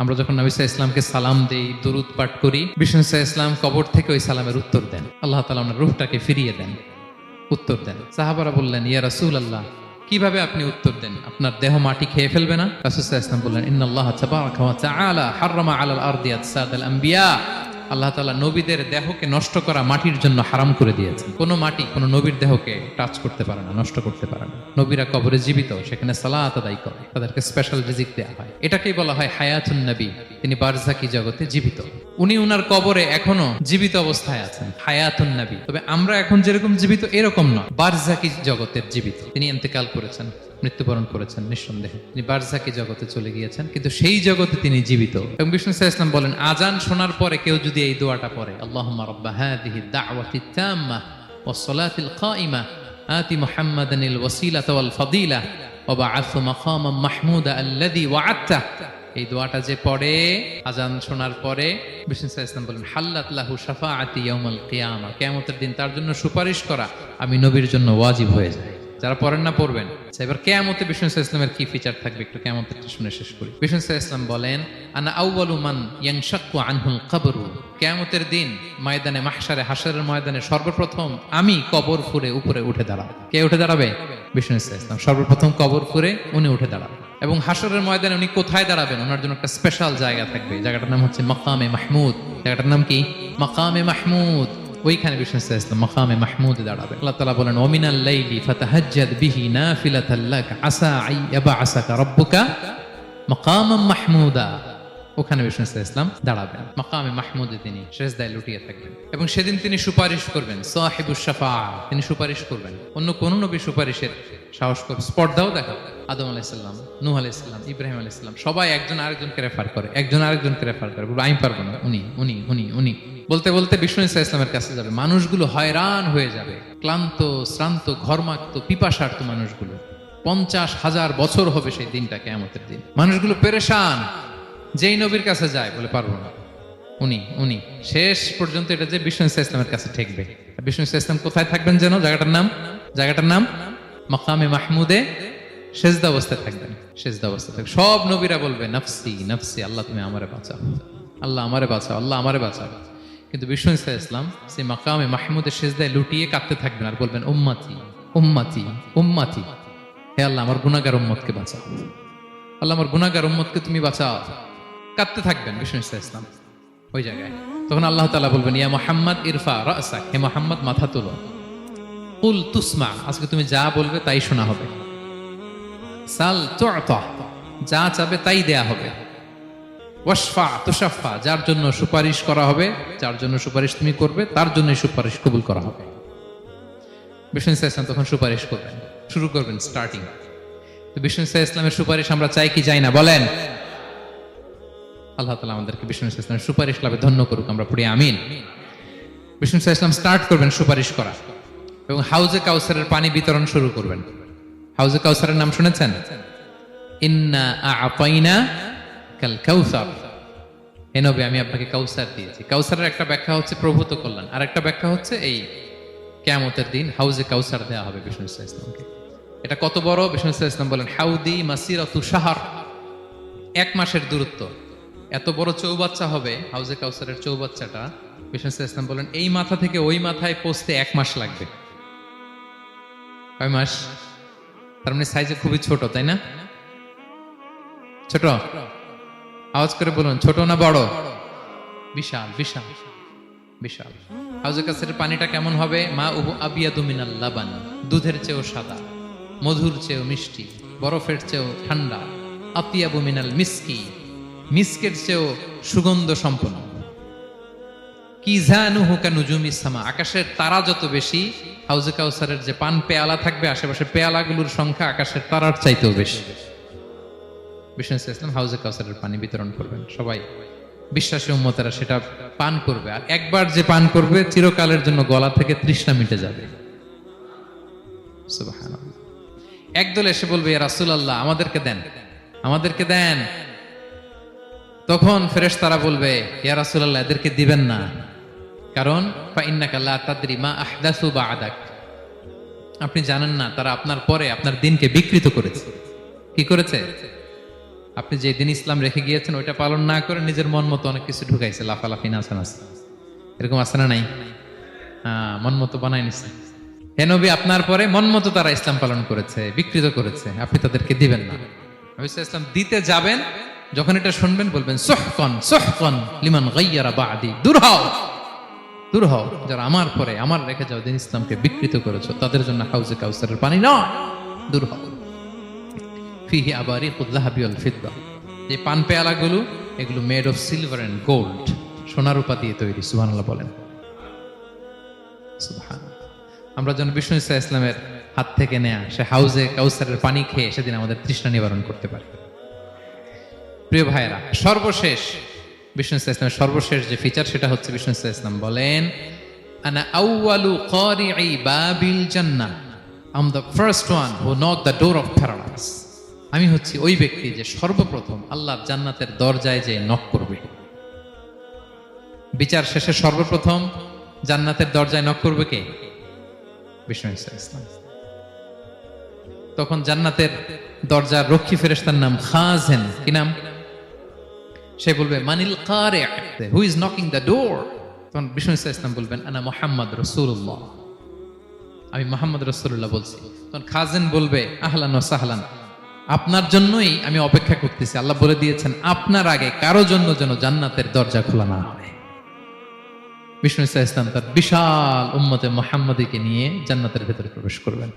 আমরা যখন নবী সাল্লাল্লাহু আলাইহি ইসলামকে সালাম দেই, দুরূদ পাঠ করি, বিষ্ণু সাল্লাল্লাহু আলাইহি ইসলাম কবর থেকে ওই সালামের উত্তর দেন। আল্লাহ তাআলা ওনার রূহটাকে ফিরিয়ে দেন, উত্তর দেন। সাহাবারা বললেন, ইয়া রাসূলুল্লাহ, কিভাবে আপনি উত্তর দেন? আপনার দেহ মাটি খেয়ে ফেলবে না? রাসূল সাল্লাল্লাহু আলাইহি ওয়াসাল্লাম বললেন, ইন্নাল্লাহা তাবারাকা ওয়া তাআলা হাররামা আলাল আরদি আজসাদাল আম্বিয়া। আল্লাহ তাআলা নবীদের দেহকে নষ্ট করা মাটির জন্য হারাম করে দিয়েছেন। কোনো মাটি কোনো নবীর দেহকে টাচ করতে পারে না, নষ্ট করতে পারে না। নবীরা কবরে জীবিত, সেখানে সালাত আদায় করে, তাদেরকে স্পেশাল রিজিক দেওয়া হয়। এটাকেই বলা হয় হায়াতুন নবী। তিনি বারজাকি জগতে জীবিত, উনি উনার কবরে এখনো জীবিত অবস্থায় আছেন, হায়াতুন নবী। তবে আমরা এখন যেরকম জীবিত এরকম নয়, বারজাকি জগতের জীবিত। তিনি ইন্তেকাল করেছেন, মৃত্যুবরণ করেছেন, নিঃসন্দেহে তিনি বারজাকি জগতে চলে গিয়েছেন, কিন্তু সেই জগতে তিনি জীবিত। এবং বিষ্ণু সাল্লাল্লাহু আলাইহি ওয়াসাল্লাম বলেন, আজান শোনার পরে কেউ যদি এই দোয়াটা পড়ে, আল্লাহুম্মা রাব্বা হাযিহি দাওয়াতি তাম্মা ওয়াস সালাতিল কাইমা আতি মুহাম্মাদানিল ওয়াসিলাতা ওয়াল ফাদিলা ওয়া বা'আথহু মাকামান মাহমুদা আল্লাযী ওয়া'আদতা, এই দোয়াটা যে পড়ে আজান শোনার পরে, বিষ্ণু সাল্লাল্লাহু আলাইহি ওয়াসাল্লাম বলেন, হাল্লাত লাহু শাফাআতি ইয়াউমাল কিয়ামা, কিয়ামতের দিন তার জন্য সুপারিশ করা আমি নবীর জন্য ওয়াজিব হয়ে যায়। যারা পড়েন না পড়বেন। এবার কিয়ামতে বিষ্ণু সাল্লাল্লাহু আলাইহি ওয়াসাল্লামের কি ফিচার থাকবে একটু কিয়ামতেরটা শুনে শেষ করি। বিষ্ণু সাল্লাল্লাহু আলাইহি ওয়াসাল্লাম বলেন, আনা আউয়ালু মান ইয়ানশাক্কু আনহুল কবরু, কিয়ামতের দিন ময়দানে মাহশারে, হাশরের ময়দানে সর্বপ্রথম আমি কবর ফুঁড়ে উপরে উঠে দাঁড়াবো। কে উঠে দাঁড়াবে? বিষ্ণু সাল্লাল্লাহু আলাইহি ওয়াসাল্লাম সর্বপ্রথম কবর ফুঁড়ে উনি উঠে দাঁড়াবেন। এবং হাশরের ময়দানে উনি কোথায় দাঁড়াবেন? ওনার জন্য একটা স্পেশাল জায়গা থাকবে, জায়গাটার নাম হচ্ছে মাকামে মাহমুদ। জায়গাটার নাম কি? মাকামে মাহমুদ। ওইখানে বিষ্ণু সাল্লাল্লাহু আলাইহি ওয়াসাল্লাম মাকামে মাহমুদে দাঁড়াবেন। আল্লাহ তাআলা বলেন, ওয়া মিনাল লাইলি ফাতাহাজ্জাদ বিহি নাফিলাতাল লাক আসা আইয়াবআসাকা রাব্বুকা মাকামান মাহমুদা। ওখানে বিষ্ণু সাল্লাল্লাহু আলাইহি ওয়াসাল্লাম দাঁড়াবেন, মাকামে মাহমুদে তিনি সিজদায় লুটিয়ে থাকবেন। এবং সেদিন তিনি সুপারিশ করবেন, সাহিবুশ শাফাআ, তিনি সুপারিশ করবেন। অন্য কোন নবী সুপারিশের সাহস করবে, স্পর্ধাও দেখাবে। আদম আলাইহিস সালাম, নূহ আলাইহিস সালাম, ইব্রাহিম আলাইহিস সালাম, সবাই একজন আরেকজনকে রেফার করে, একজন আরেকজনকে রেফার করে, বলে আমি পারবো না, উনি উনি উনি উনি বলতে বলতে বিষ্ণু সাল্লাল্লাহু আলাইহি ওয়াসাল্লামের কাছে যাবে। মানুষগুলো হয়রান হয়ে যাবে, ক্লান্ত, শ্রান্ত, ঘর্মাক্ত, পিপাসার্ত মানুষগুলো। 50,000 বছর হবে সেই দিনটা, কিয়ামতের দিন। মানুষগুলো পেরেশান, যেই নবীর কাছে যায় বলে পারবো না, উনি উনি। শেষ পর্যন্ত এটা যে বিষ্ণু সাল্লাল্লাহু আলাইহি ওয়াসাল্লামের কাছে ঠেকবে। বিষ্ণু সাল্লাল্লাহু আলাইহি ওয়াসাল্লাম কোথায় থাকবেন যেন? জায়গাটার নাম মাকামে মাহমুদে সেজদা অবস্থায় থাকবেন, সেজদা অবস্থায় থাকবেন। সব নবীরা বলবে, নাফসি নাফসি, আল্লাহ তুমি আমারে বাঁচাও, আল্লাহ আমারে বাঁচাও, আল্লাহ আমারে বাঁচাও। কিন্তু বিষ্ণু সাল্লাল্লাহু আলাইহি ওয়াসাল্লাম সেই মাকামে মাহমুদের সেজদায় লুটিয়ে কাঁদতে থাকবেন আর বলবেন, উম্মতি উম্মতি উম্মতি, হে আল্লাহ আমার গুনাহগার উম্মতকে বাঁচাও, আল্লাহ আমার গুনাহগার উম্মতকে তুমি বাঁচাও। কাঁদতে থাকবেন বিষ্ণু সাল্লাল্লাহু আলাইহি ওয়াসাল্লাম ওই জায়গায়। তখন আল্লাহ তাআলা বলবেন, ইয়া মুহাম্মদ ইরফা রাসাক, হে মুহাম্মদ মাথা তোলো, কুল তুসমা, আজকে তুমি যা বলবে তাই শোনা হবে, সাল তু'তা, যা চাবে তাই দেয়া হবে, ওয়াশফা তুশাফা, যার জন্য সুপারিশ করা হবে, যার জন্য সুপারিশ তুমি করবে তার জন্য সুপারিশ কবুল করা হবে। বিষ্ণু সাল্লাল্লাহু আলাইহি ওয়াসাল্লাম তখন সুপারিশ করবেন, শুরু করবেন, স্টার্টিং। তো বিষ্ণু সাল্লাল্লাহু আলাইহি ওয়াসাল্লামের সুপারিশ আমরা চাই কি চাই না বলেন? আল্লাহ তাআলা আমাদেরকে বিষ্ণু সাল্লাল্লাহু আলাইহি ওয়াসাল্লামের সুপারিশ লাভে ধন্য করুক, আমরা পড়ি আমিন। বিষ্ণু সাল্লাল্লাহু আলাইহি ওয়াসাল্লাম স্টার্ট করবেন সুপারিশ করা এবং হাউজে কাউসারের পানি বিতরণ শুরু করবেন। হাউজে কাউসারের নাম শুনেছেন? ইন্না আ'তাইনা কাল কাউসার, হে নবী আমি আপনাকে কাউসার দিয়েছি। কাউসারের একটা ব্যাখ্যা হচ্ছে প্রভূত কল্যাণ, আর একটা ব্যাখ্যা হচ্ছে এই কিয়ামতের দিন হাউজে কাউসার দেওয়া হবে বিষ্ণু সাল্লাল্লাহু আলাইহি ওয়াসাল্লামকে। এটা কত বড়? বিষ্ণু সাল্লাল্লাহু আলাইহি ওয়াসাল্লাম বলেন, হাউদি মাসিরাতু শাহর, 1 মাসের দূরত্ব। এত বড় চৌবাচ্চা হবে হাউজে কাউসারের চৌবাচ্চাটা। বিষ্ণু সাল্লাল্লাহু আলাইহি ওয়াসাল্লাম বলেন, এই মাথা থেকে ওই মাথায় পৌঁছতে 1 মাস লাগবে। কয় মাস? তার মানে সাইজে খুবই ছোট, তাই না? ছোট? আওয়াজ করে বলুন, ছোট না বড়? বিশাল বিশাল বিশাল। হাউজে কাউসারের পানিটা কেমন হবে? মা উহু আবিয়াদু মিনাল লাবান, দুধের চেয়েও সাদা, মধুর চেয়েও মিষ্টি, বরফের চেয়েও ঠান্ডা, আতিয়াবু মিনাল মিসকি, মিসকের চেয়েও সুগন্ধ সম্পন্ন, কিজানুহু কানুজুমিস সামা, আকাশের তারা যত বেশি, হাউজে কাউসারের যে পান পেয়ালা থাকবে আশেপাশে পেয়ালাগুলোর সংখ্যা আকাশের তারার চাইতেও বেশি। বিষ্ণু সাল্লাল্লাহু আলাইহি ওয়াসাল্লাম হাউজে কাউসারের পানি বিতরণ করবেন, সবাই বিশ্বাসী উম্মতেরা সেটা পান করবে। আর একবার যে পান করবে চিরকালের জন্য গলা থেকে তৃষ্ণা মিটে যাবে। সুবহানাল্লাহ। একদল এসে বলবে, ইয়া রাসূলুল্লাহ আমাদেরকে দেন, আমাদেরকে দেন। তখন ফেরেশতারা বলবে, ইয়া রাসূলুল্লাহ এদেরকে দিবেন না, কারণ ফা ইন্নাকা লা তাদরি মা আহদাসু বা'দাক, আপনি জানেন না তারা আপনার পরে আপনার দিনকে বিকৃত করেছে। কি করেছে? আপনি যে দিন ইসলাম রেখে গিয়েছেন ওইটা পালন না করে নিজের মন মতো অনেক কিছু ঢুকাইছে, লাফালাফি নাচানাচ, এরকম আছে না নাই? মন মতো বানাই নিছে। হে নবী, আপনার পরে মন মতো তারা ইসলাম পালন করেছে, বিকৃত করেছে, আপনি তাদেরকে দিবেন না। নবী সাল্লাল্লাহু আলাইহি ওয়াসাল্লাম দিতে যাবেন, যখন এটা শুনবেন বলবেন সুহকান সুহকান লিমান গায়্যারা বাদি, দূর হও দূর হও, যারা আমার পরে আমার রেখে যাও দিন ইসলামকে বিকৃত করেছো, তাদের জন্য হাউজে কাউসারের পানি নয়, দূর হও। ফিহি আবারিকুল যাহাবি ওয়াল ফিদ্দা, যে পান পেয়ালাগুলো এগুলো made of silver and gold, সোনা রূপা দিয়ে তৈরি। সুবহানাল্লাহ বলেন। সুবহানাল্লাহ। আমরা যেন বিষ্ণু ইসা ইসলামের হাত থেকে নেয়া সে হাউজে কাউসারের পানি খেয়ে সেদিন আমাদের তৃষ্ণা নিবারণ করতে পারি। প্রিয় ভাইয়েরা, সর্বশেষ বিষ্ণু ইসা ইসলামের সর্বশেষ যে ফিচার সেটা হচ্ছে বিষ্ণু ইসা ইসলাম বলেন, আনা আউয়ালু কারিই বাবিল জান্নাহ, I am the first one who knock the door of paradise. আমি হচ্ছি ওই ব্যক্তি যে সর্বপ্রথম আল্লাহর জান্নাতের দরজায় যে নক করবে। বিচার শেষে সর্বপ্রথম জান্নাতের দরজায় নক করবে কে? বিষ্ণু ইসা ইসলাম। তখন জান্নাতের দরজার রক্ষী ফেরেশতার নাম খাজেন। কি নাম? সে বলবে মানিল কারি, who is knocking the door? তখন বিষ্ণু ইসা ইসলাম বলবেন আনা মুহাম্মদ রাসূলুল্লাহ, আমি মুহাম্মদ রাসূলুল্লাহ বলছি। তখন খাজেন বলবে আহলান ওয়া সাহলান, আপনার জন্যই আমি অপেক্ষা করতেছি। আল্লাহ বলে দিয়েছেন আপনার আগে কারো জন্য যেন জান্নাতের দরজা খোলা না হয়। বিষ্ণু ইসা ইসলাম তার বিশাল উম্মতে মুহাম্মাদীকে নিয়ে জান্নাতের ভেতরে প্রবেশ করবেন।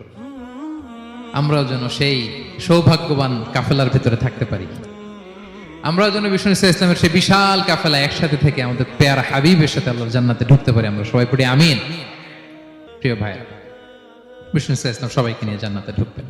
আমরাও যেন সেই সৌভাগ্যবান কাফেলার ভেতরে থাকতে পারি। আমরাও যেন বিষ্ণু ইসা ইসলামের সেই বিশাল কাফেলা একসাথে থেকে আমাদের পেয়ারা হাবিবের সাথে আল্লাহর জান্নাতে ঢুকতে পারি। আমরা সবাই পড়ি আমিন। প্রিয় ভাই, বিষ্ণু ইসা ইসলাম সবাইকে নিয়ে জান্নাতে ঢুকবেন।